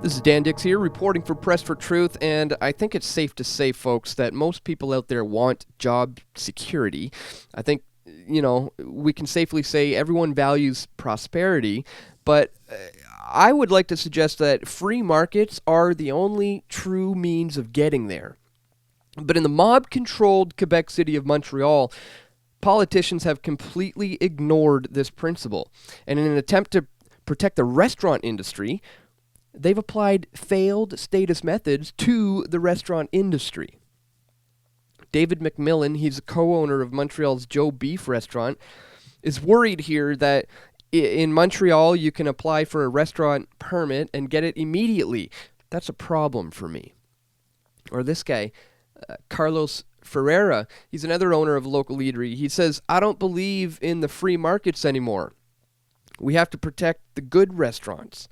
This is Dan Dix here, reporting for Press for Truth, and I think it's safe to say, folks, that most people out there want job security. I think, we can safely say everyone values prosperity, but I would like to suggest that free markets are the only true means of getting there. But in the mob-controlled Quebec city of Montreal, politicians have completely ignored this principle. And in an attempt to protect the restaurant industry, they've applied failed status methods to the restaurant industry. David McMillan, he's a co-owner of Montreal's Joe Beef restaurant, is worried here that in Montreal you can apply for a restaurant permit and get it immediately. That's a problem for me. Or this guy, Carlos Ferreira, he's another owner of a local eatery. He says, I don't believe in the free markets anymore. We have to protect the good restaurants.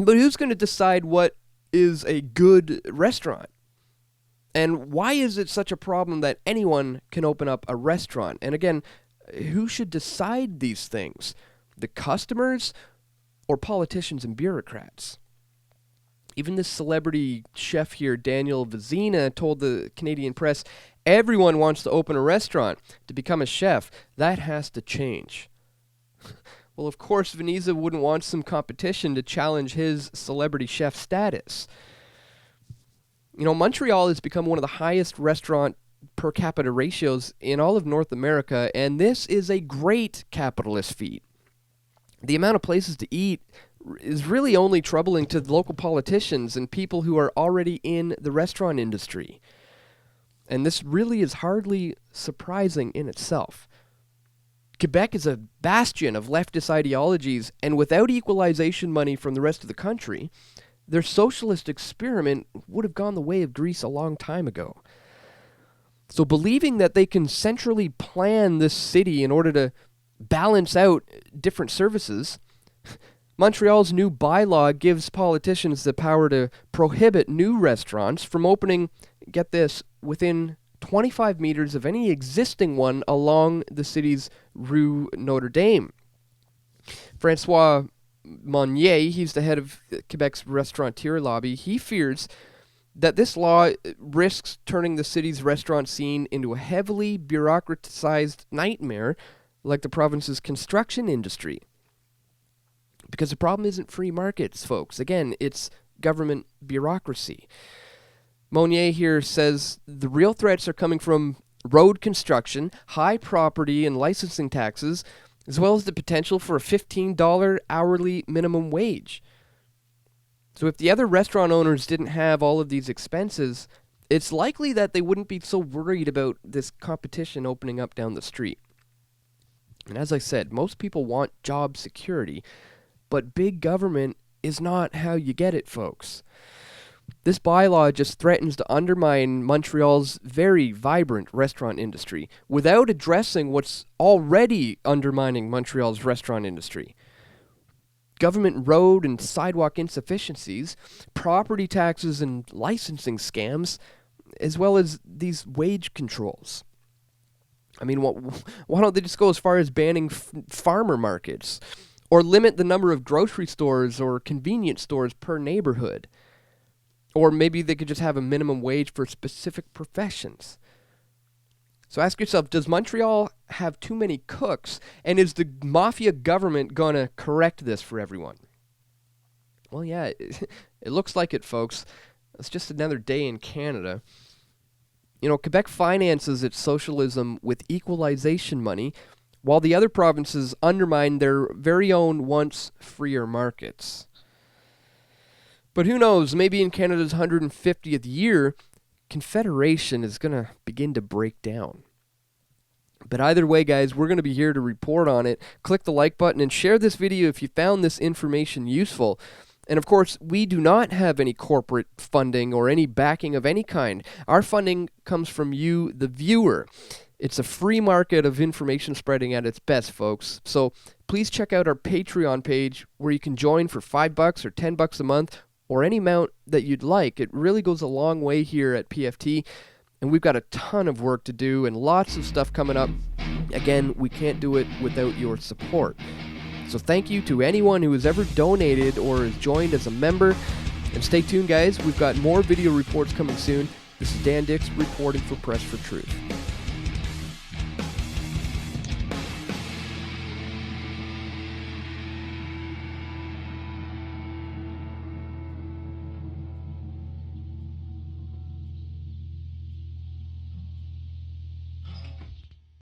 But who's going to decide what is a good restaurant? And why is it such a problem that anyone can open up a restaurant? And again, who should decide these things? The customers or politicians and bureaucrats? Even this celebrity chef here, Daniel Vizina, told the Canadian Press, everyone wants to open a restaurant to become a chef. That has to change. Well, of course, Veneza wouldn't want some competition to challenge his celebrity chef status. Montreal has become one of the highest restaurant per capita ratios in all of North America, and this is a great capitalist feat. The amount of places to eat is really only troubling to the local politicians and people who are already in the restaurant industry. And this really is hardly surprising in itself. Quebec is a bastion of leftist ideologies, and without equalization money from the rest of the country, their socialist experiment would have gone the way of Greece a long time ago. So believing that they can centrally plan this city in order to balance out different services, Montreal's new bylaw gives politicians the power to prohibit new restaurants from opening, get this, within 25 meters of any existing one along the city's Rue Notre Dame. Francois Monnier, he's the head of Quebec's restaurateur lobby, he fears that this law risks turning the city's restaurant scene into a heavily bureaucratized nightmare like the province's construction industry. Because the problem isn't free markets, folks. Again, it's government bureaucracy. Monnier here says the real threats are coming from road construction, high property and licensing taxes, as well as the potential for a $15 hourly minimum wage. So if the other restaurant owners didn't have all of these expenses, it's likely that they wouldn't be so worried about this competition opening up down the street. And as I said, most people want job security, but big government is not how you get it, folks. This bylaw just threatens to undermine Montreal's very vibrant restaurant industry without addressing what's already undermining Montreal's restaurant industry. Government road and sidewalk insufficiencies, property taxes and licensing scams, as well as these wage controls. I mean, why don't they just go as far as banning farmer markets or limit the number of grocery stores or convenience stores per neighborhood? Or maybe they could just have a minimum wage for specific professions. So ask yourself, does Montreal have too many cooks? And is the mafia government going to correct this for everyone? Well, yeah, it looks like it, folks. It's just another day in Canada. Quebec finances its socialism with equalization money, while the other provinces undermine their very own once freer markets. But who knows, maybe in Canada's 150th year, Confederation is going to begin to break down. But either way, guys, we're going to be here to report on it. Click the like button and share this video if you found this information useful. And of course, we do not have any corporate funding or any backing of any kind. Our funding comes from you, the viewer. It's a free market of information spreading at its best, folks. So please check out our Patreon page where you can join for $5 or $10 a month or any amount that you'd like. It really goes a long way here at PFT, and we've got a ton of work to do and lots of stuff coming up. Again, we can't do it without your support. So thank you to anyone who has ever donated or has joined as a member. And stay tuned, guys. We've got more video reports coming soon. This is Dan Dix reporting for Press for Truth.